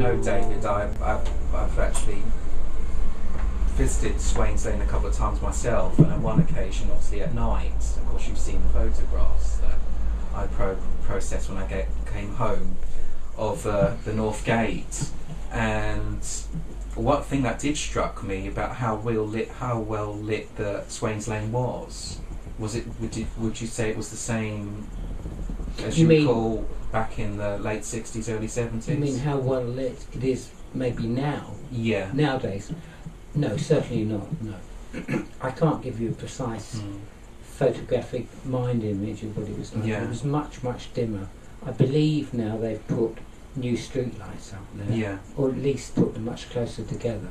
know, David, I've actually visited Swains Lane a couple of times myself, and on one occasion, obviously at night, of course you've seen the photographs that I processed when I came home of the North Gate, and one thing that did struck me about how well lit the Swains Lane was it, would you say it was the same as you recall back in the late 60s, early 70s? You mean how well lit it is maybe now? Yeah. Nowadays? No, certainly not, no. I can't give you a precise photographic mind image of what it was like. Yeah. It was much, much dimmer. I believe now they've put new street lights up there, Yeah. or at least put them much closer together,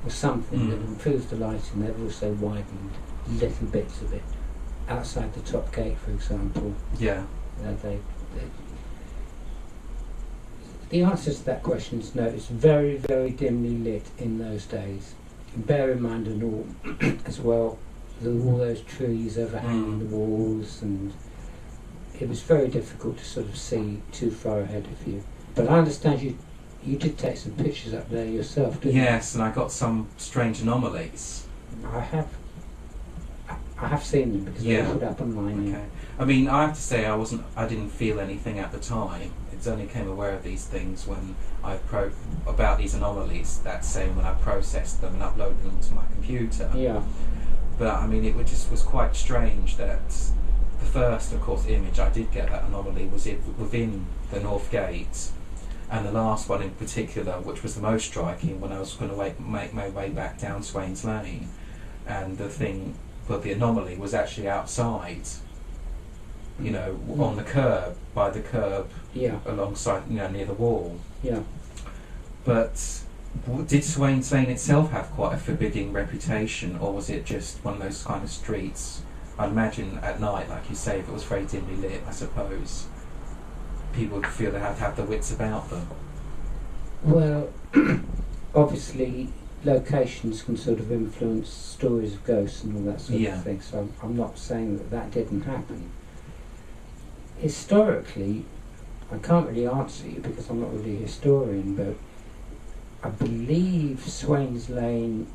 or something that improves the lighting. They've also widened little bits of it. Outside the top gate, for example, Yeah. The answer to that question is no. It's very, very dimly lit in those days. And bear in mind and all as well, all those trees overhanging the walls, and it was very difficult to sort of see too far ahead of you. But I understand you did take some pictures up there yourself, didn't you? Yes, and I got some strange anomalies. I have seen them because they were put up online. Okay. I mean, I have to say I didn't feel anything at the time. It's only came aware of these things when about these anomalies, that same when I processed them and uploaded them to my computer. Yeah. But I mean, it just was quite strange that the first, of course, image I did get that anomaly was within the North Gate, and the last one in particular, which was the most striking, when I was going to make my way back down Swains Lane, and the anomaly was actually outside, on the curb, by the curb, alongside, near the wall. Yeah. But did Swains Lane itself have quite a forbidding reputation, or was it just one of those kind of streets? I'd imagine at night, like you say, if it was very dimly lit, I suppose people would feel they had to have the wits about them. Well, obviously locations can sort of influence stories of ghosts and all that sort of thing, so I'm not saying that didn't happen. Historically, I can't really answer you because I'm not really a historian, but I believe Swains Lane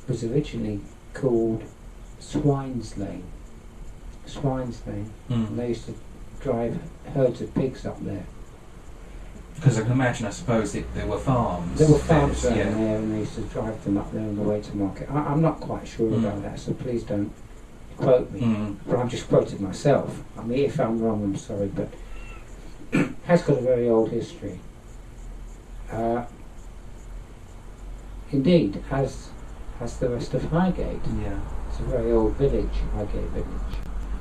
was originally called Swines Lane. Swines Lane. And they used to drive herds of pigs up there. Because I can imagine, I suppose, there were farms. There were farms around there, and they used to drive them up there on the way to market. I'm not quite sure about that, so please don't quote me. But I'm just quoting myself. I mean, if I'm wrong, I'm sorry, but it has got a very old history. Indeed, as the rest of Highgate. Yeah. It's a very old village, Highgate Village.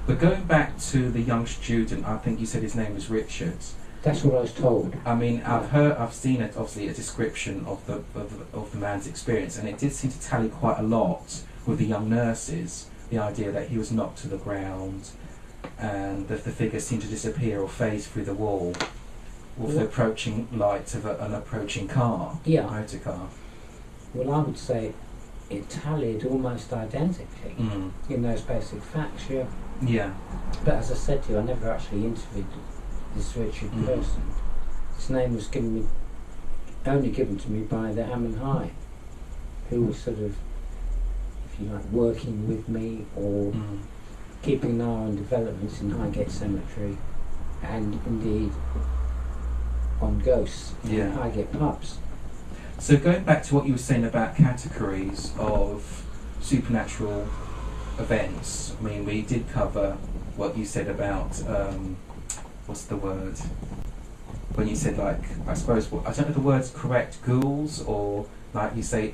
But going back to the young student, I think you said his name was Richard. That's what I was told. I mean, I've seen it, obviously, a description of the man's experience, and it did seem to tally quite a lot with the young nurses. The idea that he was knocked to the ground, and that the figure seemed to disappear or phase through the wall with the approaching light of an approaching car, motor car. Well, I would say it tallied almost identically in those basic facts, Yeah. But as I said to you, I never actually interviewed this Richard person. His name was only given to me by the Hammond High, who was sort of, if you like, working with me or keeping an eye on developments in Highgate Cemetery, and indeed on ghosts in Highgate pubs. So going back to what you were saying about categories of supernatural events, I mean, we did cover what you said about, what's the word? When you said, like, I suppose, I don't know if the word's correct, ghouls, or like you say,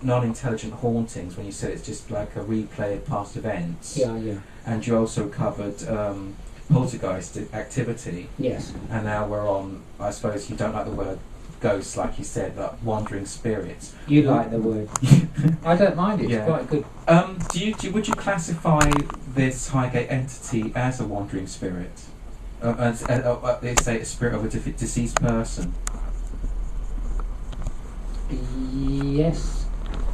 non-intelligent hauntings, when you said it's just like a replay of past events. Yeah. And you also covered poltergeist activity. Yes. And now we're on, I suppose you don't like the word ghosts, like you said, like wandering spirits. You like the word. I don't mind it, it's quite good. Would you classify this Highgate entity as a wandering spirit? They say a spirit of a deceased person. Yes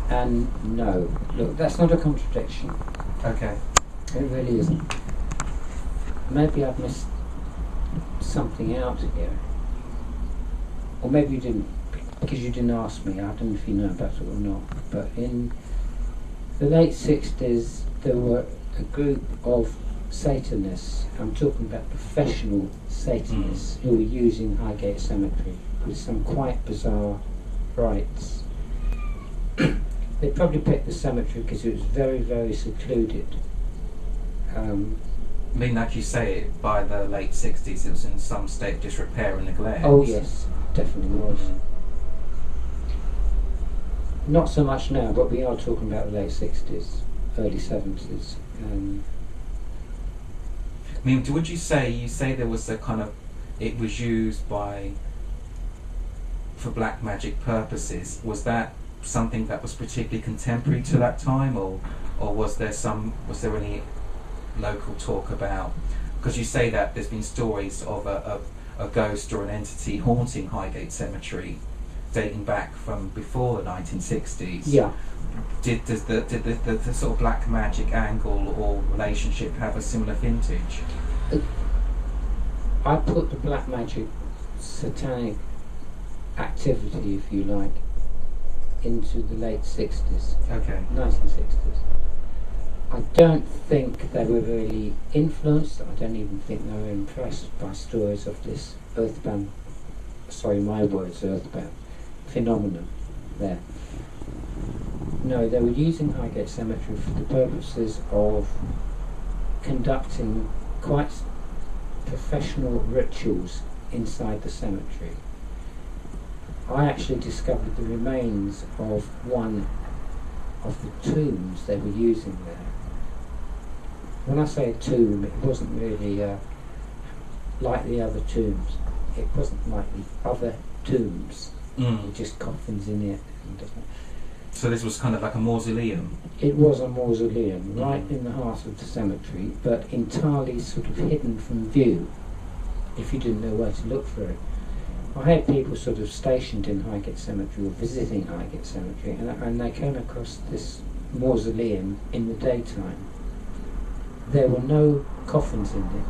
and no. Look, that's not a contradiction. Okay. It really isn't. Maybe I've missed something out here. or maybe you didn't, because you didn't ask me. I don't know if you know about it or not. But in the late 60s, there were a group of Satanists. I'm talking about professional Satanists who were using Highgate Cemetery with some quite bizarre rites. They probably picked the cemetery because it was very, very secluded. I mean, like you say, by the late 60s, it was in some state of disrepair and neglect. Oh yes, definitely was. Not so much now, but we are talking about the late 60s, early 70s. I mean, would you say there was a kind of, it was used for black magic purposes? Was that something that was particularly contemporary to that time, or was there any local talk about, because you say that there's been stories of a ghost or an entity haunting Highgate Cemetery dating back from before the 1960s. Yeah. Did the sort of black magic angle or relationship have a similar vintage? I put the black magic satanic activity, if you like, into the late 60s, Okay. 1960s. I don't think they were really influenced. I don't even think they were impressed by stories of this earthbound, sorry, my words, earthbound phenomenon there. No, they were using Highgate Cemetery for the purposes of conducting quite professional rituals inside the cemetery. I actually discovered the remains of one of the tombs they were using there. When I say a tomb, it wasn't really like the other tombs. It wasn't like the other tombs with just coffins in it. So this was kind of like a mausoleum? It was a mausoleum right in the heart of the cemetery, but entirely sort of hidden from view if you didn't know where to look for it. I had people sort of stationed in Highgate Cemetery or visiting Highgate Cemetery, and they came across this mausoleum in the daytime. There were no coffins in it,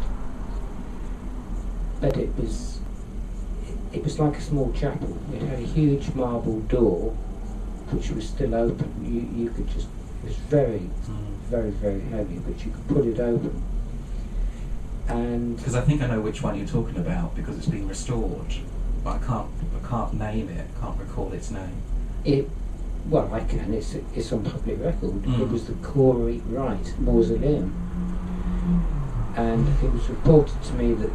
but it was like a small chapel. It had a huge marble door which was still open. You could just, it was very, very, very heavy, but you could put it open. And because I think I know which one you're talking about, because it's been restored, but I can't name it. Can't recall its name. Well, I can. It's on public record. It was the Corey Wright Mausoleum, and it was reported to me that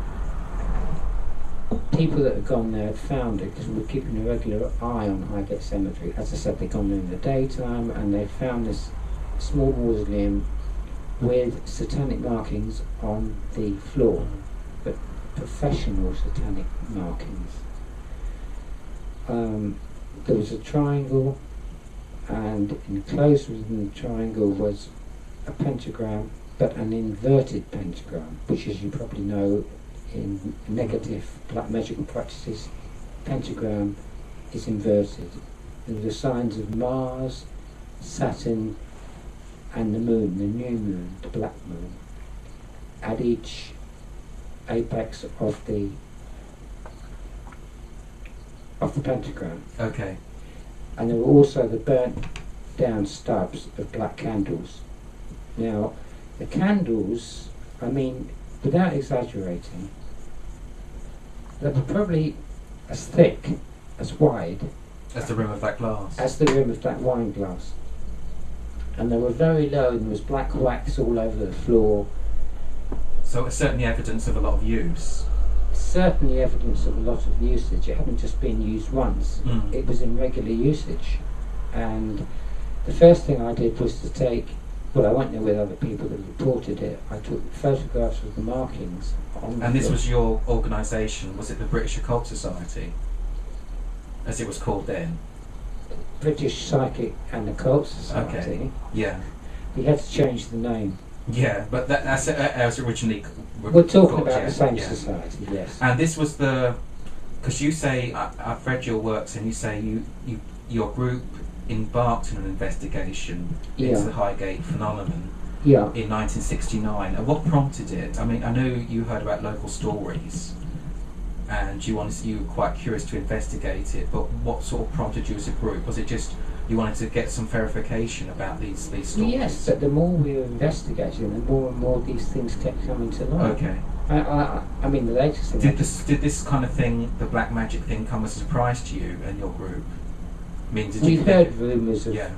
people that had gone there had found it because we were keeping a regular eye on Highgate Cemetery. As I said, they'd gone there in the daytime, and they found this small mausoleum with satanic markings on the floor, but professional satanic markings. There was a triangle, and enclosed within the triangle was a pentagram, but an inverted pentagram, which, as you probably know, in negative black magical practices, pentagram is inverted. There were the signs of Mars, Saturn, and the moon, the new moon, the black moon, at each apex of the pentagram. Okay. And there were also the burnt down stubs of black candles. Now, the candles, I mean, without exaggerating, they were probably as thick, as wide as the rim of that glass. As the rim of that wine glass. And they were very low, and there was black wax all over the floor. So it's certainly evidence of a lot of use. Certainly evidence of a lot of usage. It hadn't just been used once. It was in regular usage. And the first thing I did was to take, well, I went there with other people that reported it. I took photographs of the markings on the And this floor. was your organisation, was it the British Occult Society, as it was called then? British Psychic and Occult Society. Okay. Yeah. We had to change the name. Yeah, but that's as originally. We're talking called, about yeah, the same yeah. society, yes. And this was because you say, I've read your works, and you say your group embarked on an investigation into the Highgate phenomenon in 1969. And what prompted it? I mean, I know you heard about local stories, and you were quite curious to investigate it. But what sort of prompted you as a group? Was it just you wanted to get some verification about these stories? Yes, but the more we were investigating, the more and more these things kept coming to light. Okay. I mean, the latest thing. Did this kind of thing, the black magic thing, come as a surprise to you and your group? I mean, did you heard rumours of yeah,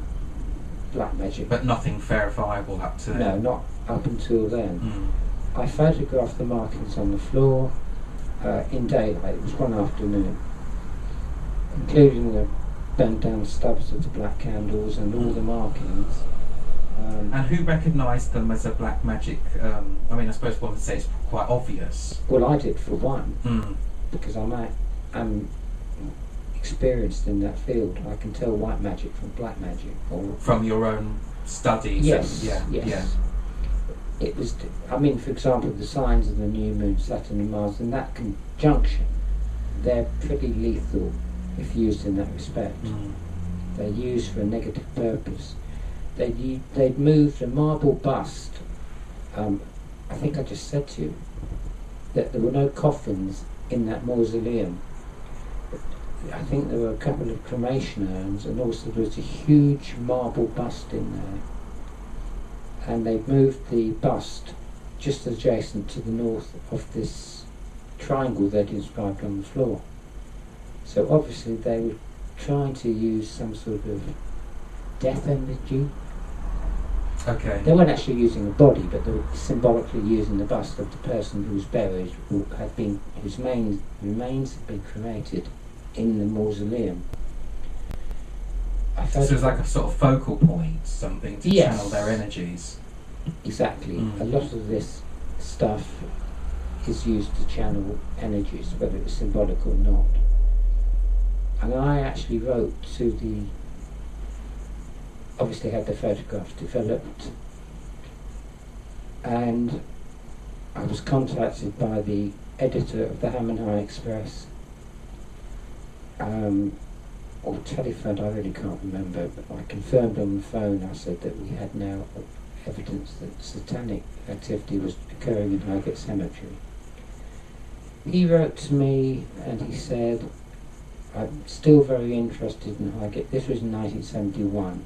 black magic, but nothing verifiable up to then? No, not up until then. I photographed the markings on the floor in daylight. It was one afternoon, including the burnt down stubs of the black candles and all the markings. And who recognised them as a black magic? I mean, I suppose one would say it's quite obvious. Well, I did for one, because I'm experienced in that field. I can tell white magic from black magic. Or from your own studies? Yes, yes. Yeah. It was, I mean, for example, the signs of the new moon, Saturn and Mars, in that conjunction, they're pretty lethal if used in that respect. They're used for a negative purpose. They'd moved a marble bust. I think I just said to you that there were no coffins in that mausoleum. I think there were a couple of cremation urns, and also there was a huge marble bust in there. And they'd moved the bust just adjacent to the north of this triangle they'd inscribed on the floor. So obviously they were trying to use some sort of death energy. Okay. They weren't actually using a body, but they were symbolically using the bust of the person who was buried, whose remains had been cremated in the mausoleum. So it's like a sort of focal point, something to channel their energies. Exactly. A lot of this stuff is used to channel energies, whether it's symbolic or not. And I actually wrote to obviously had the photographs developed, and I was contacted by the editor of the Ham and High Express, or telephoned, I really can't remember, but I confirmed on the phone. I said that we had now evidence that satanic activity was occurring in Highgate Cemetery. He wrote to me and he said, I'm still very interested in Highgate. This was in 1971.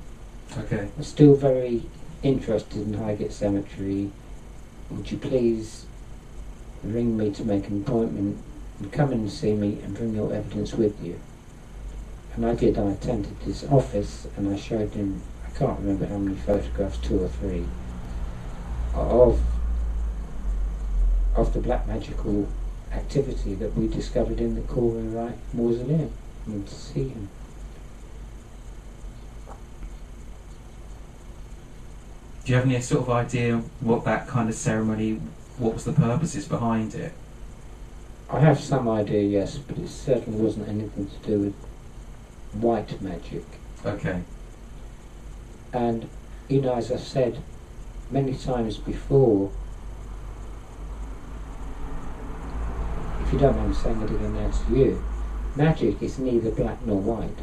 Okay. I'm still very interested in Highgate Cemetery. Would you please ring me to make an appointment and come in and see me and bring your evidence with you? And I did. I attended his office and I showed him, I can't remember how many photographs, 2 or 3, of the black magical activity that we discovered in the Corey Wright Mausoleum. And to see him. Do you have any sort of idea what that kind of ceremony, what was the purposes behind it? I have some idea, yes, but it certainly wasn't anything to do with white magic. Okay. And, you know, as I've said many times before, if you don't mind saying it again now to you, magic is neither black nor white.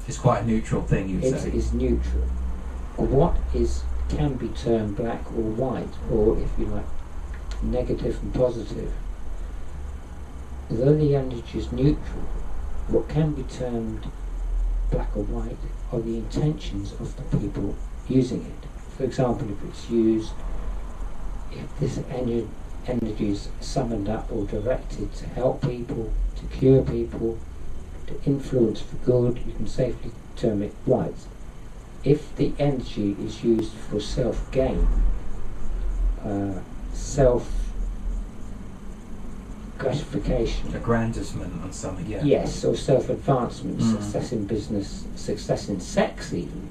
It's quite a neutral thing, you'd say. It is neutral. What can be termed black or white, or if you like, negative and positive. Though the energy is neutral, what can be termed black or white are the intentions of the people using it. For example, if this energy is summoned up or directed to help people, to cure people, to influence for good, you can safely term it white. If the energy is used for self-gain, self-gratification, aggrandizement on something, yeah. Yes, or self-advancement, success in business, success in sex even.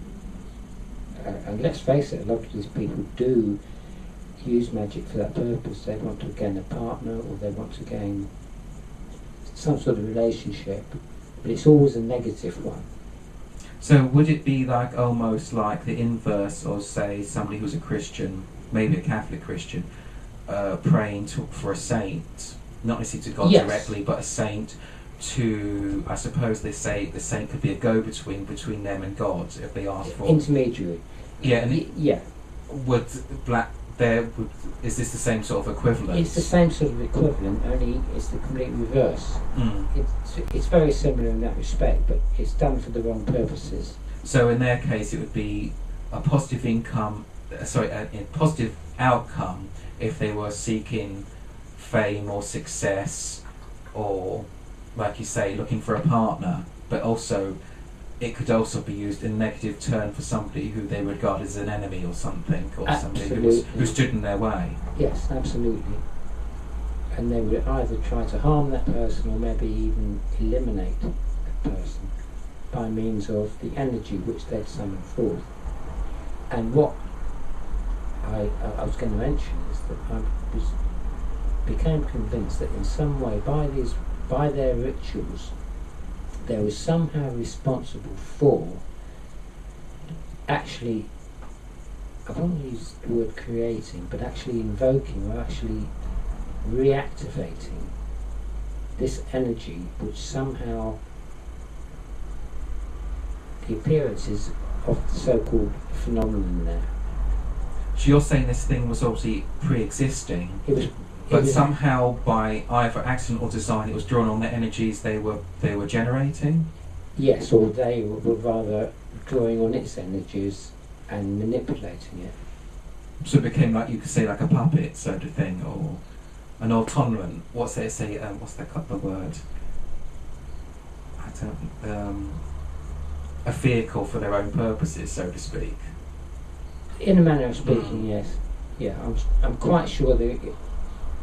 And let's face it, a lot of these people do use magic for that purpose. They want to gain a partner, or they want to gain some sort of relationship, but it's always a negative one. So would it be like almost like the inverse of, say, somebody who's a Christian, maybe a Catholic Christian, praying for a saint, not necessarily to God directly, but a saint to, I suppose they say the saint could be a go-between between them and God if they ask for... Intermediary. Yeah, and yeah. Would black is this the same sort of equivalent? It's the same sort of equivalent, only it's the complete reverse. Mm. It's very similar in that respect, but it's done for the wrong purposes. So in their case, it would be a positive a positive outcome if they were seeking fame or success, or, like you say, looking for a partner. But also, it could also be used in a negative turn for somebody who they regard as an enemy or something, or somebody who stood in their way. Yes, absolutely. And they would either try to harm that person or maybe even eliminate that person by means of the energy which they'd summoned forth. And what I was going to mention is that I became convinced that in some way, by their rituals, they were somehow responsible for actually, I won't use the word creating, but actually invoking or actually reactivating this energy which somehow the appearances of the so-called phenomenon there. So you're saying this thing was obviously pre-existing, but somehow by either accident or design it was drawn on the energies they were generating? Yes, or they were rather drawing on its energies and manipulating it. So it became, like you could say, like a puppet sort of thing, or an autonomous. What's the word? I don't. A vehicle for their own purposes, so to speak. In a manner of speaking, yes. Yeah, I'm quite sure the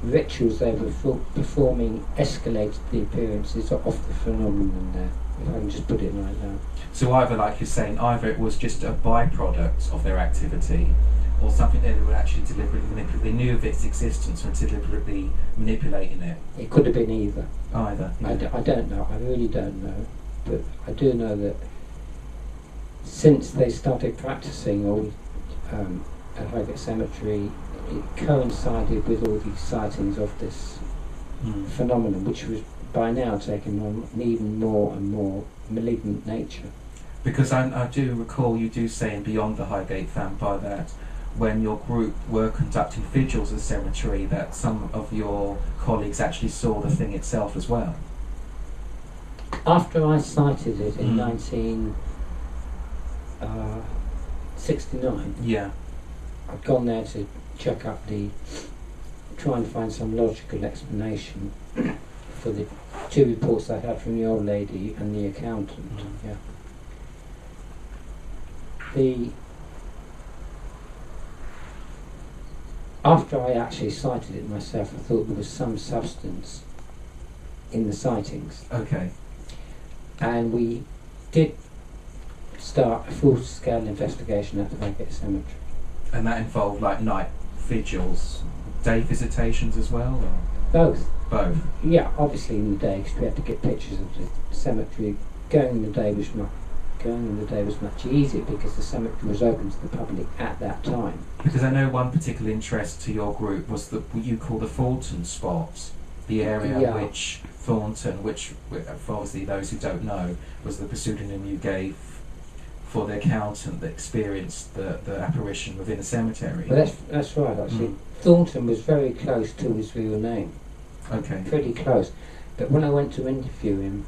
rituals they were performing escalated the appearances of the phenomenon there, if I can just put it like that. So either, like you're saying, either it was just a byproduct of their activity, or something that they were actually deliberately manipulating. They knew of its existence and deliberately manipulating it. It could have been either. Either. Yeah. I don't know. I really don't know. But I do know that since they started practicing at Highgate Cemetery, it coincided with all these sightings of this phenomenon, which was by now taking on an even more and more malignant nature. Because I do recall you do say in Beyond the Highgate Vampire that when your group were conducting vigils at the cemetery that some of your colleagues actually saw the thing itself as well. After I sighted it in 1969, yeah, I'd gone there to check up try and find some logical explanation for the two reports I had from the old lady and the accountant. Yeah. After I actually sighted it myself, I thought there was some substance in the sightings. Okay. And we did start a full-scale investigation at the Highgate Cemetery. And that involved like night vigils, day visitations as well? Or? Both. Both? Yeah, obviously in the day, because we had to get pictures of the cemetery. Going in the day was much easier because the cemetery was open to the public at that time. Because I know one particular interest to your group was what you call the Thornton spot, the area which Thornton, which for obviously those who don't know, was the pseudonym you gave for the accountant that experienced the apparition within the cemetery. Well, that's right, actually. Thornton was very close to his real name. Okay. Pretty close. But when I went to interview him,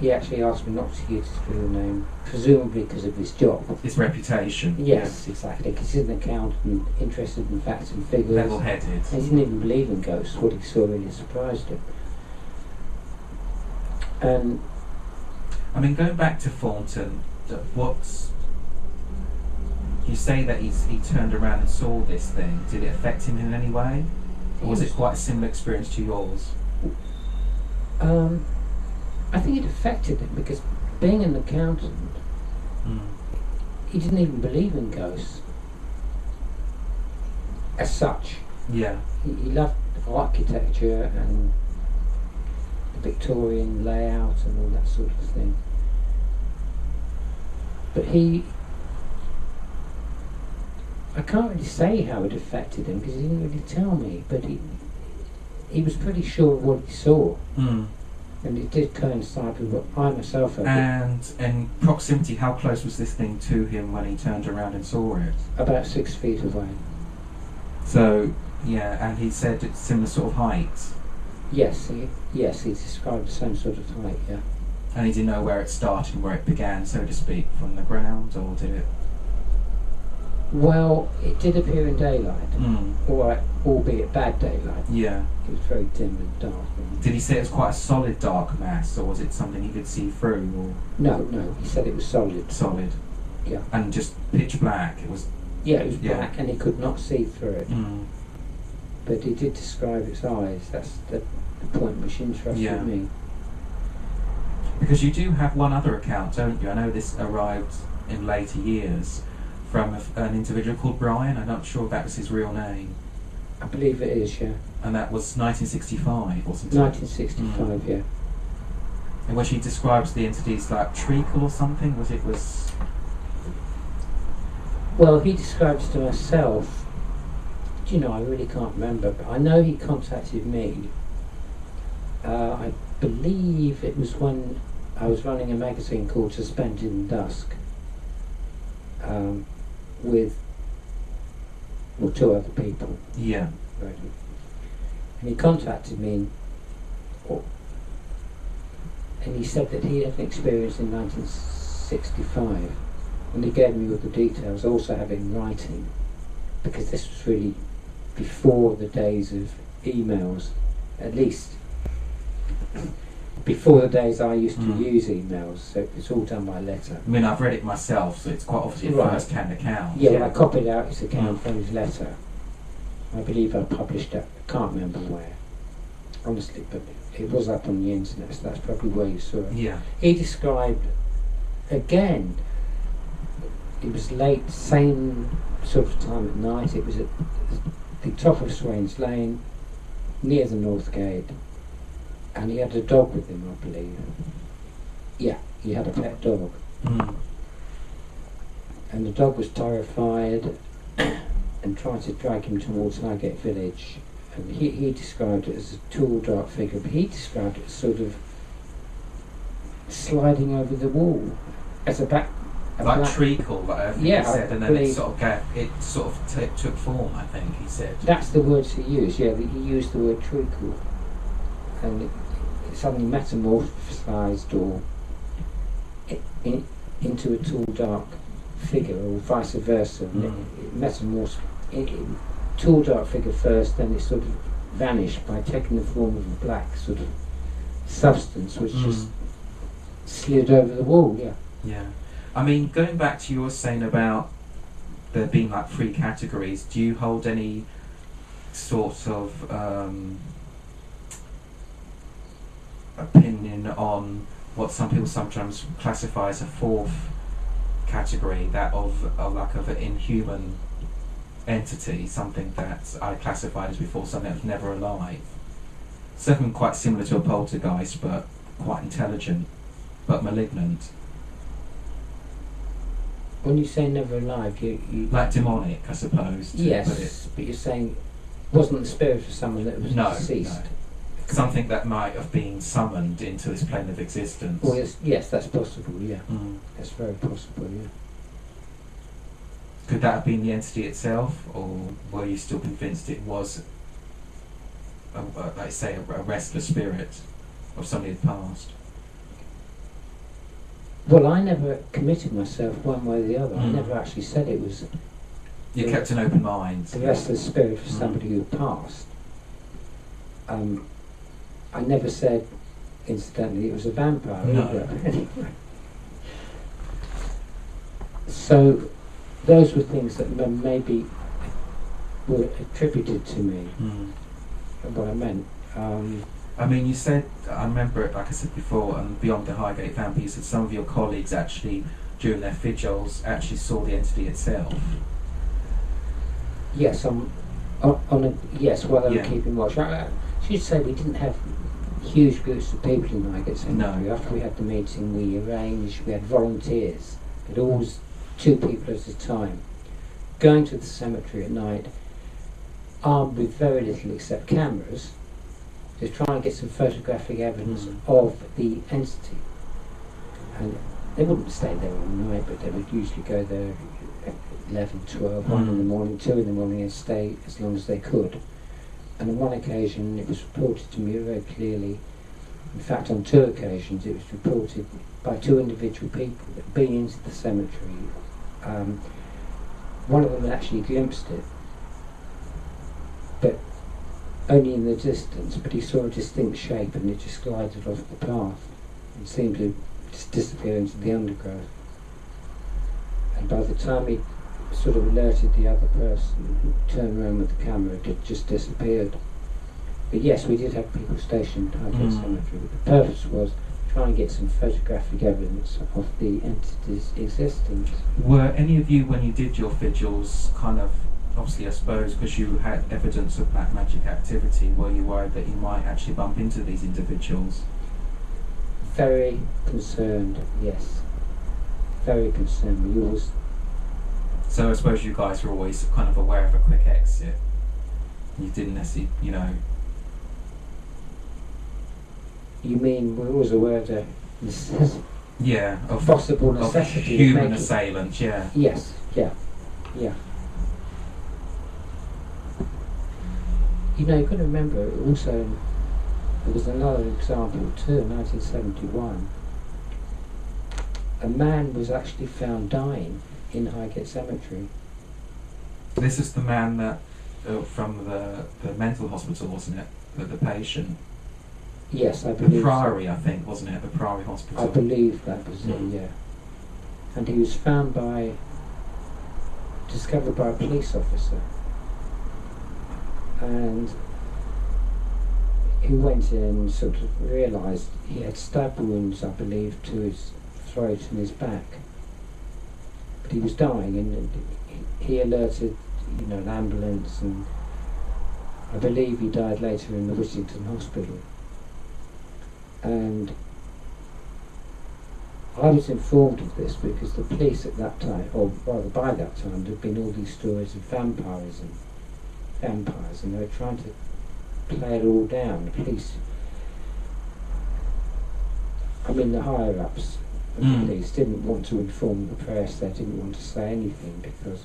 he actually asked me not to use his real name, presumably because of his job. His reputation. Yes, exactly, because he's an accountant, interested in facts and figures. Level-headed. He didn't even believe in ghosts. What he saw really surprised him. And I mean, going back to Thornton, you say that he turned around and saw this thing. Did it affect him in any way? Or was it quite a similar experience to yours? I think it affected him because being an accountant, he didn't even believe in ghosts as such. Yeah. He loved architecture and the Victorian layout and all that sort of thing. But I can't really say how it affected him because he didn't really tell me, but he was pretty sure of what he saw. And it did coincide with what I myself had. And in proximity, how close was this thing to him when he turned around and saw it? About 6 feet away. So, yeah, and he said it's similar sort of height. Yes, he described the same sort of height, yeah. And he didn't know where it started and where it began, so to speak, from the ground, or did it? Well, it did appear in daylight, albeit bad daylight. Yeah. It was very dim and dark. Did he say it was quite a solid dark mass, or was it something he could see through? Or No, he said it was solid. solid? Yeah. And just pitch black? It was. Yeah, it was Yeah. black and he could not see through it. Mm. But he did describe its eyes. That's the point which interested me. Because you do have one other account, don't you? I know this arrived in later years from an individual called Brian. I'm not sure if that was his real name. I believe it is, yeah. And that was 1965, wasn't it? 1965, yeah. In which he describes the entities like treacle or something. Well, he describes to myself. Do you know, I really can't remember, but I know he contacted me. I believe it was when I was running a magazine called Suspended in Dusk with two other people. Yeah. Right. And he contacted me and he said that he had an experience in 1965, and he gave me all the details. I also have it in writing, because this was really before the days of emails, at least before the days I used to use emails, so it's all done by letter. I mean, I've read it myself, so it's quite obviously a first-hand account. Yeah, well, I copied out his account from his letter. I believe I published it, I can't remember where, honestly, but it was up on the internet, so that's probably where you saw it. Yeah. He described, again, it was late, same sort of time at night. It was at the top of Swains Lane, near the North Gate, and he had a dog with him, I believe. Yeah, he had a pet dog. Mm. And the dog was terrified and tried to drag him towards Highgate Village. And he described it as a tall, dark figure, but he described it as sort of sliding over the wall as a back. Like treacle, like he said, and then it sort of took form, I think he said. That's the words he used, yeah, he used the word treacle. And it suddenly metamorphosed or into a tall, dark figure, or vice versa. It metamorphosed. Tall dark figure first, then it sort of vanished by taking the form of a black sort of substance which just slid over the wall, yeah. Yeah. I mean, going back to your saying about there being like 3 categories, do you hold any sort of opinion on what some people sometimes classify as a 4th category, that of an inhuman entity, something that I classified as before something that was never alive, something quite similar to a poltergeist but quite intelligent but malignant? When you say never alive, you like demonic, I suppose. Yes, but you're saying wasn't the spirit of someone that was deceased? No. Something that might have been summoned into this plane of existence. Well, yes, that's possible, yeah. That's very possible, yeah. Could that have been the entity itself, or were you still convinced it was, like say, a restless spirit of somebody who had passed? Well, I never committed myself one way or the other. I never actually said it was... You kept an open mind. The restless spirit of somebody who passed. I never said, incidentally, it was a vampire either. Anyway. So, those were things that maybe were attributed to me, what I meant. I mean, you said, I remember it, like I said before, and beyond the Highgate vampire, you said some of your colleagues actually, during their vigils, actually saw the entity itself. Yes, while they were keeping watch. I should say we didn't have huge groups of people in Highgate Cemetery. No. After we had the meeting, we had volunteers. It always 2 people at a time, going to the cemetery at night, armed with very little except cameras, to try and get some photographic evidence of the entity. And They wouldn't stay there all night, but they would usually go there at 11, 12, 1 in the morning, 2 in the morning, and stay as long as they could. And on one occasion, it was reported to me very clearly, in fact on 2 occasions, it was reported by 2 individual people that had been into the cemetery. One of them had actually glimpsed it, but only in the distance, but he saw a distinct shape and it just glided off the path. It seemed to just disappear into the undergrowth. And by the time he sort of alerted the other person who turned around with the camera, it had just disappeared. But yes, we did have people stationed at Highgate Cemetery. The purpose was to try and get some photographic evidence of the entity's existence. Were any of you, when you did your vigils, kind of, obviously I suppose because you had evidence of black magic activity, were you worried that you might actually bump into these individuals? Very concerned, yes. Very concerned. We always. So I suppose you guys were always kind of aware of a quick exit. You didn't necessarily, you know. You mean we're always aware of the yeah, of possible necessity of human assailants, yeah. Yes, yeah. You know, you've got to remember also, there was another example too, in 1971. A man was actually found dying in Highgate Cemetery. This is the man that, from the mental hospital, wasn't it? The patient. Yes, I believe the Priory, so. I think, wasn't it? The Priory Hospital. I believe that was it, yeah. And he was found discovered by a police officer. And he went in and sort of realised he had stab wounds, I believe, to his throat and his back. But he was dying, and he alerted, an ambulance, and I believe he died later in the Whittington Hospital. And I was informed of this because the police at that time, or rather by that time, there had been all these stories of vampires, and they were trying to play it all down. The police, the higher-ups of the police didn't want to inform the press, they didn't want to say anything because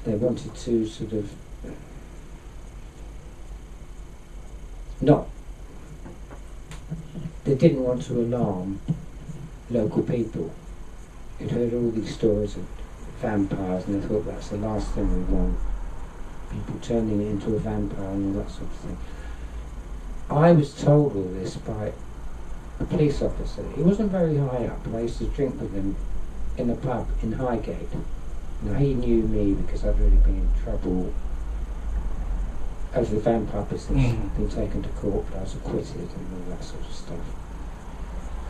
they wanted to sort of they didn't want to alarm local people. They'd heard all these stories of vampires and they thought that's the last thing we want. People turning it into a vampire and all that sort of thing. I was told all this by a police officer. He wasn't very high up, but I used to drink with him in a pub in Highgate. Now he knew me because I'd really been in trouble over the vampire business, been taken to court, but I was acquitted and all that sort of stuff.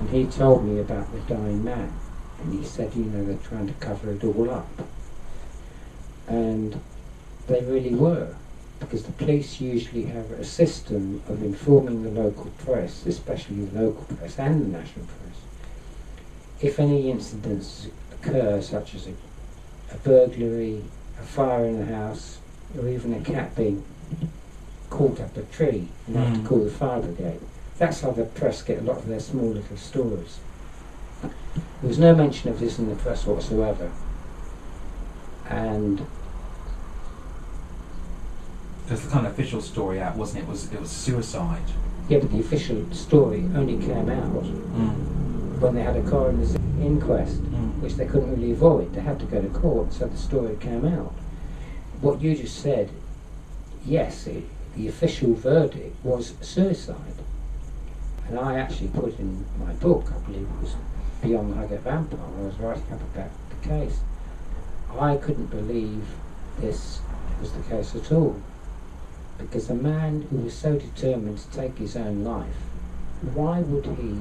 And he told me about the dying man, and he said, they're trying to cover it all up. And they really were, because the police usually have a system of informing the local press, especially the local press and the national press, if any incidents occur, such as a burglary, a fire in a house, or even a cat being caught up a tree and have to call the fire brigade. That's how the press get a lot of their small little stories. There was no mention of this in the press whatsoever. And there's the kind of official story out, wasn't it? It was suicide. Yeah, but the official story only came out when they had a coroner's inquest, which they couldn't really avoid. They had to go to court, so the story came out. What you just said, yes, the official verdict was suicide. And I actually put in my book, I believe it was Beyond the Highgate Vampire, I was writing up about the case. I couldn't believe this was the case at all. Because a man who was so determined to take his own life, why would he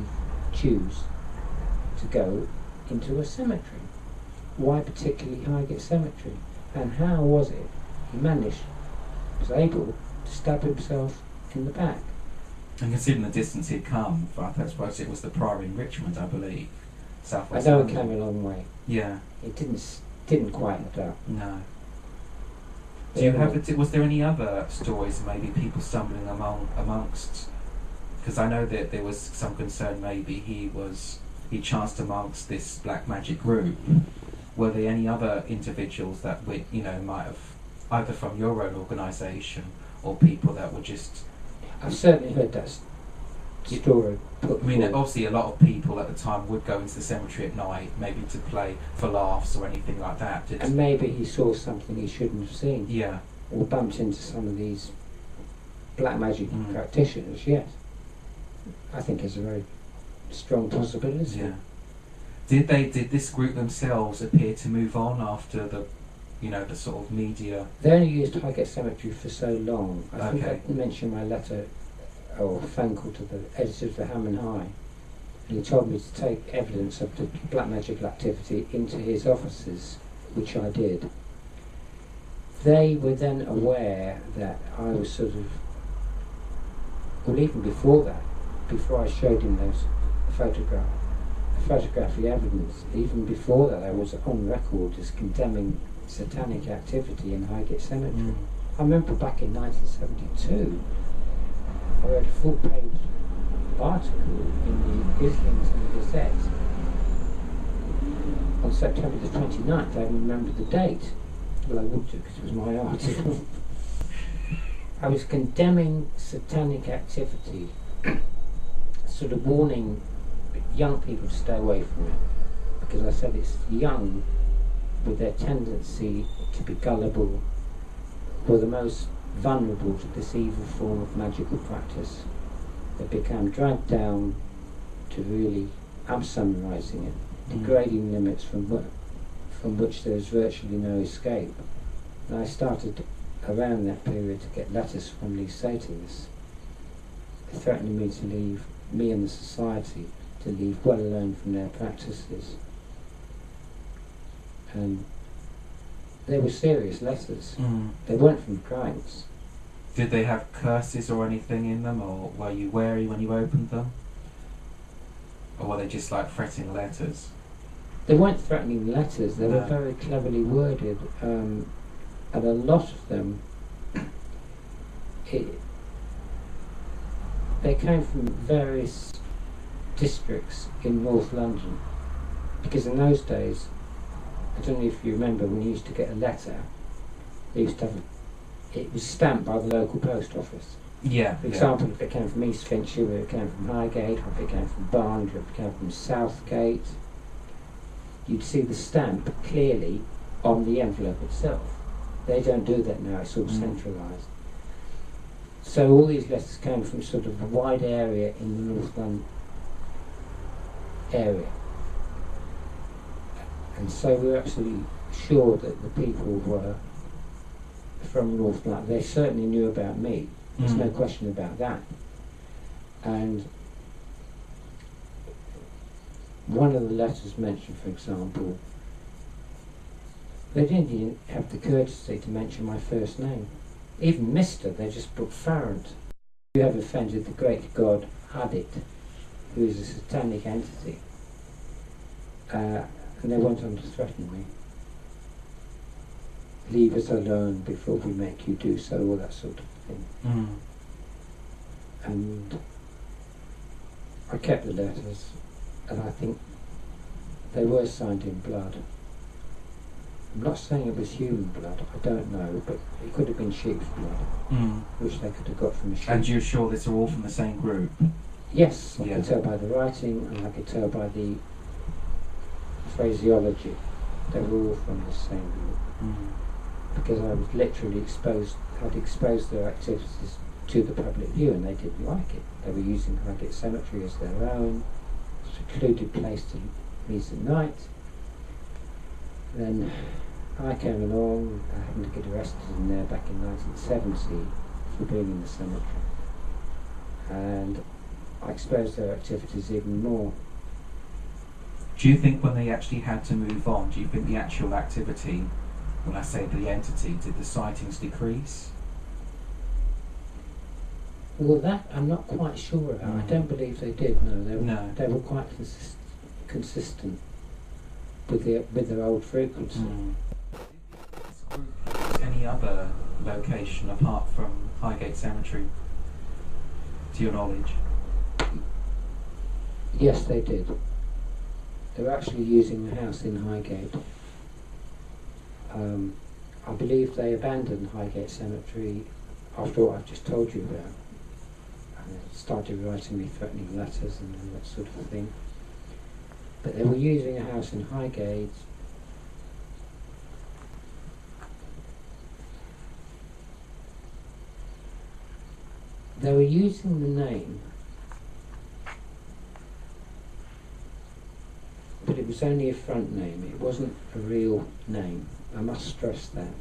choose to go into a cemetery? Why particularly Highgate Cemetery? And how was it he was able to stab himself in the back? And considering the distance he'd come, I suppose it was the Priory in Richmond, I believe. Southwest I know London. it came a long way. Yeah. It didn't quite add up. No. Was there any other stories, maybe people stumbling amongst? Because I know that there was some concern maybe he was he chanced amongst this black magic group. Were there any other individuals that might have, either from your own organisation or people that were just... I've certainly heard that story put I mean, forward. obviously a lot of people at the time would go into the cemetery at night, maybe to play for laughs or anything like that. And maybe he saw something he shouldn't have seen. Yeah. Or bumped into some of these black magic practitioners, yes. I think it's a very strong possibility. Yeah. Did this group themselves appear to move on after the sort of media? They only used Highgate Cemetery for so long. I think Okay. I mentioned my letter or phone call to the editor of the Ham and High, and he told me to take evidence of the black magic activity into his offices, which I did. They were then aware that I was sort of, well, even before that, before I showed him those photographic evidence, even before that I was on record as condemning satanic activity in Highgate Cemetery. I remember back in 1972, I wrote a full-page article in the Islington Gazette on September the 29th. I even remember the date. Well, I would do because it was my article. I was condemning satanic activity, sort of warning young people to stay away from it, because I said it's young with their tendency to be gullible, were the most vulnerable to this evil form of magical practice. They become dragged down to really, I'm summarising it, degrading limits from which there is virtually no escape. And I started around that period to get letters from these Satanists threatening me to leave, me and the society, to leave well alone from their practices. And they were serious letters. They weren't from cranks. Did they have curses or anything in them, or were you wary when you opened them? Or were they just like threatening letters? They weren't threatening letters, they No. were very cleverly worded, and a lot of them, they came from various districts in North London, because in those days, I don't know if you remember, when you used to get a letter, they used to have it was stamped by the local post office. Yeah. For example, if it came from East Finchley, or if it came from Highgate, or if it came from Barnes, or if it came from Southgate, you'd see the stamp clearly on the envelope itself. They don't do that now, it's all centralised. So all these letters came from sort of a wide area in the North London area. And so we were absolutely sure that the people were from North London. They certainly knew about me. There's no question about that. And one of the letters mentioned, for example, they didn't even have the courtesy to mention my first name. Even Mr., they just put Farrant. You have offended the great god Highgate, who is a satanic entity. And they went on to threaten me. Leave us alone before we make you do so, all that sort of thing. And I kept the letters, and I think they were signed in blood. I'm not saying it was human blood, I don't know, but it could have been sheep's blood, which they could have got from a sheep. And you're sure these are all from the same group? Yes, I could tell by the writing, and I could tell by the phraseology. They were all from the same group. Because I was literally had exposed their activities to the public view, and they didn't like it. They were using Highgate Cemetery as their own secluded place to meet at night. Then I came along, I happened to get arrested in there back in 1970 for being in the cemetery. And I exposed their activities even more. Do you think when they actually had to move on, do you think the actual activity, when I say the entity, did the sightings decrease? Well, that I'm not quite sure about. I don't believe they did. No, they were quite consistent with their old frequency. Did this group use any other location apart from Highgate Cemetery, to your knowledge? Yes, they did. They were actually using the house in Highgate. I believe they abandoned Highgate Cemetery after what I've just told you about. And they started writing me threatening letters and all that sort of thing. But they were using a house in Highgate. They were using the name, but it was only a front name. It wasn't a real name. I must stress that.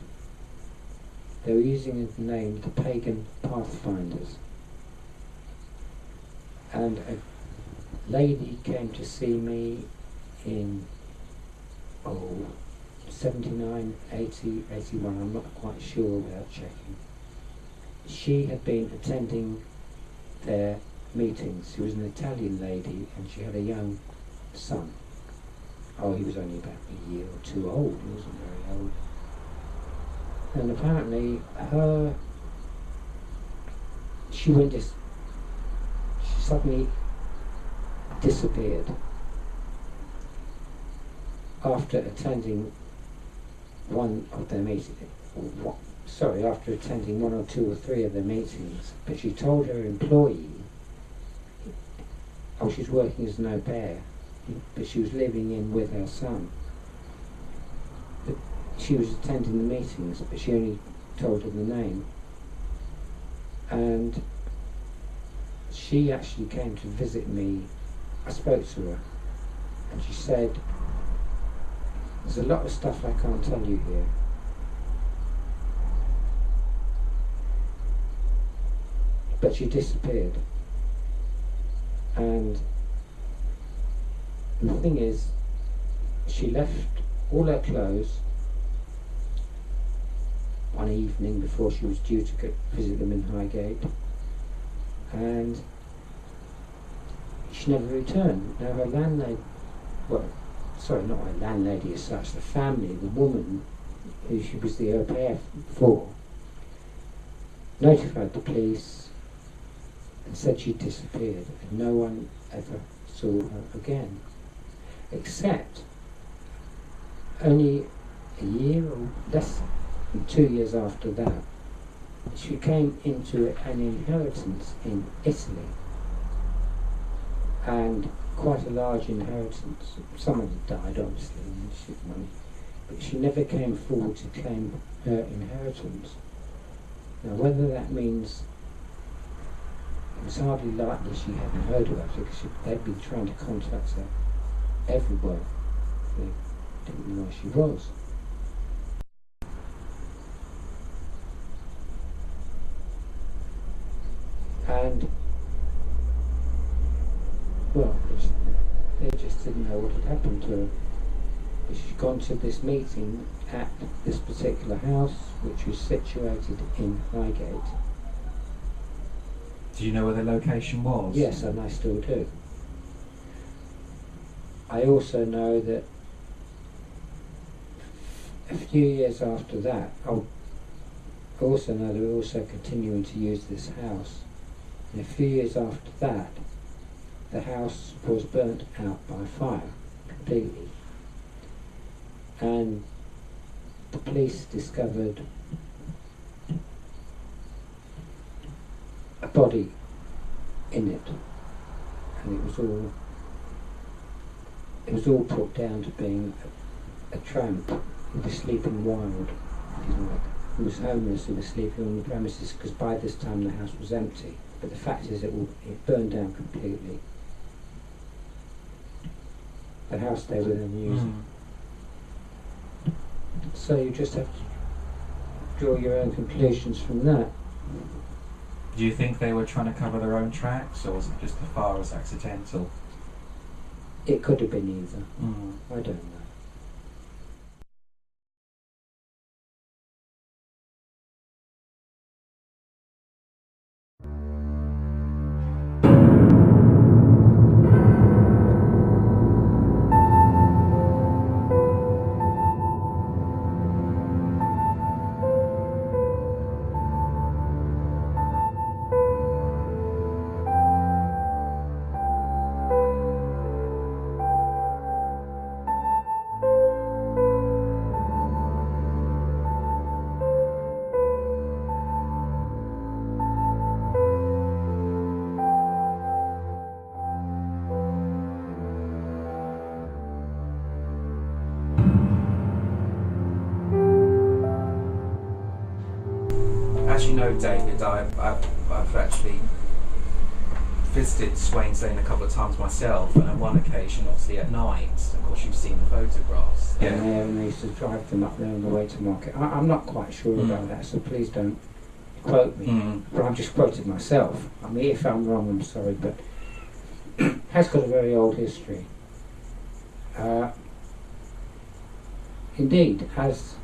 They were using the name the Pagan Pathfinders. And a lady came to see me in 79, 80, 81, I'm not quite sure without checking. She had been attending their meetings. She was an Italian lady and she had a young son. Oh, he was only about a year or two old, he wasn't very old. And apparently she suddenly disappeared after attending one of their meetings. After attending one or two or three of their meetings, but she told her employee, she's working as an au pair, but she was living in with her son. But she was attending the meetings, but she only told her the name. And she actually came to visit me. I spoke to her, and she said, "There's a lot of stuff I can't tell you here." But she disappeared. And the thing is, she left all her clothes one evening before she was due to visit them in Highgate, and she never returned. Now her landlady, not her landlady as such, the family, the woman who she was the au pair for, notified the police and said she disappeared, and no one ever saw her again, except only a year or less than 2 years after that, she came into an inheritance in Italy, and quite a large inheritance. Someone had died, obviously, and she had money, but she never came forward to claim her inheritance. Now, whether that means it's hardly likely she hadn't heard about it, because they'd been trying to contact her everywhere. They didn't know where she was. And, they just didn't know what had happened to her. But she'd gone to this meeting at this particular house, which was situated in Highgate. Do you know where the location was? Yes, and I still do. I also know that a few years after that, I also know they were also continuing to use this house. And a few years after that, the house was burnt out by fire completely. And the police discovered a body in it, and it was all put down to being a tramp who was sleeping wild. He was homeless, he was sleeping on the premises, because by this time the house was empty. But the fact is it burned down completely. The house they were then using. So you just have to draw your own conclusions from that. Do you think they were trying to cover their own tracks, or was it just the fire was accidental? It could have been either. I don't know. know, David, I've actually visited Swains Lane a couple of times myself, and on one occasion, obviously at night. Of course, you've seen the photographs. And they used to drive them up there on the way to market. I'm not quite sure about that, so please don't quote me. But I'm just quoting myself. I mean, if I'm wrong, I'm sorry, but it has got a very old history. Indeed, as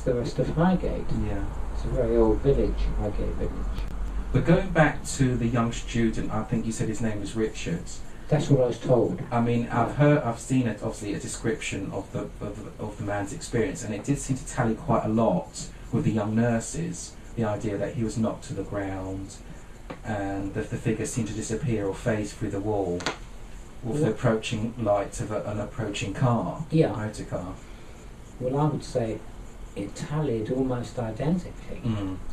the rest of Highgate. Yeah. It's a very old village, Highgate village. But going back to the young student, I think you said his name was Richard. That's what I was told. I mean, I've seen it, obviously, a description of the man's experience, and it did seem to tally quite a lot with the young nurses. The idea that he was knocked to the ground, and that the figure seemed to disappear or phase through the wall with the approaching light of an approaching car, motor car. Well, I would say it tallied almost identically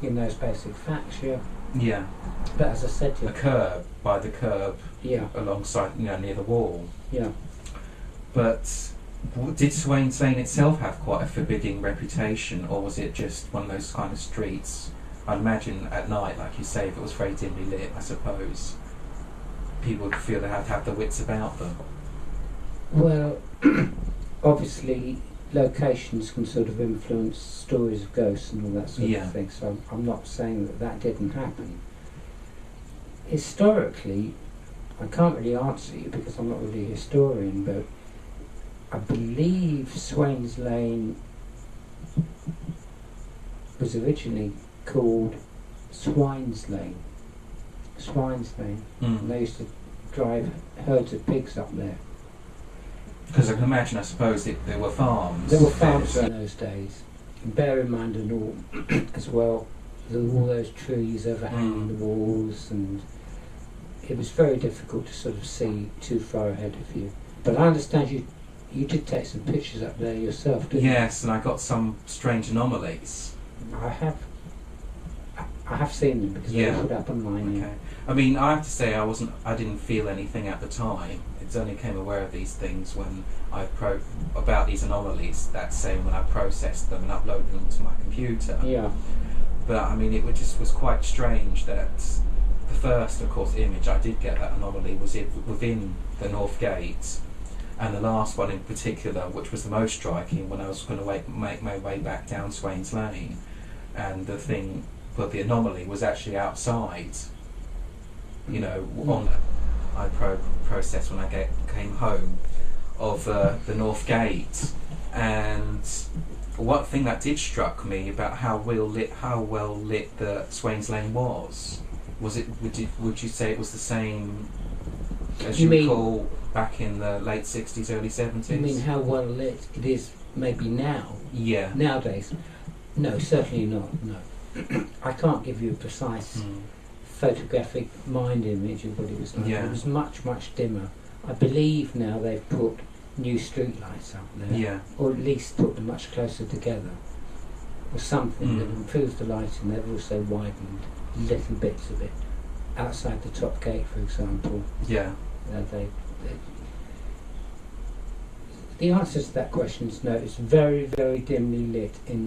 in those basic facts, Yeah. But as I said to you, by the curb, alongside, near the wall. Yeah. But did Swains Lane itself have quite a forbidding reputation, or was it just one of those kind of streets? I'd imagine at night, like you say, if it was very dimly lit, I suppose people would feel they had to have the wits about them. Well, obviously, locations can sort of influence stories of ghosts and all that sort of thing, so I'm not saying that didn't happen. Historically, I can't really answer you because I'm not really a historian, but I believe Swains Lane was originally called Swines Lane. And they used to drive herds of pigs up there. Because I can imagine, I suppose, there were farms. There were farms in those days. And bear in mind and all, as well, there were all those trees overhanging the walls, and it was very difficult to sort of see too far ahead of you. But I understand you did take some pictures up there yourself, didn't you? Yes, and I got some strange anomalies. I have seen them because they were put up online. Okay. I mean, I have to say I didn't feel anything at the time. It only came aware of these things when about these anomalies that same when I processed them and uploaded them to my computer. Yeah. But I mean, was quite strange that the first, of course, image I did get that anomaly was within the North Gate, and the last one in particular, which was the most striking, when I was going to make my way back down Swains Lane, and the anomaly was actually outside. On I processed when I came home of the North Gate, and one thing that did struck me about how well lit the Swains Lane was it? Would you say it was the same as you recall back in the late 60s, early 70s? You mean how well lit it is maybe now? Yeah. Nowadays? No, certainly not. No, I can't give you a precise photographic mind image of what it was like. It was much, much dimmer. I believe now they've put new street lights up there, or at least put them much closer together, or something that improved the lighting. They've also widened little bits of it outside the top gate, for example. The answer to that question is no. It's very, very dimly lit in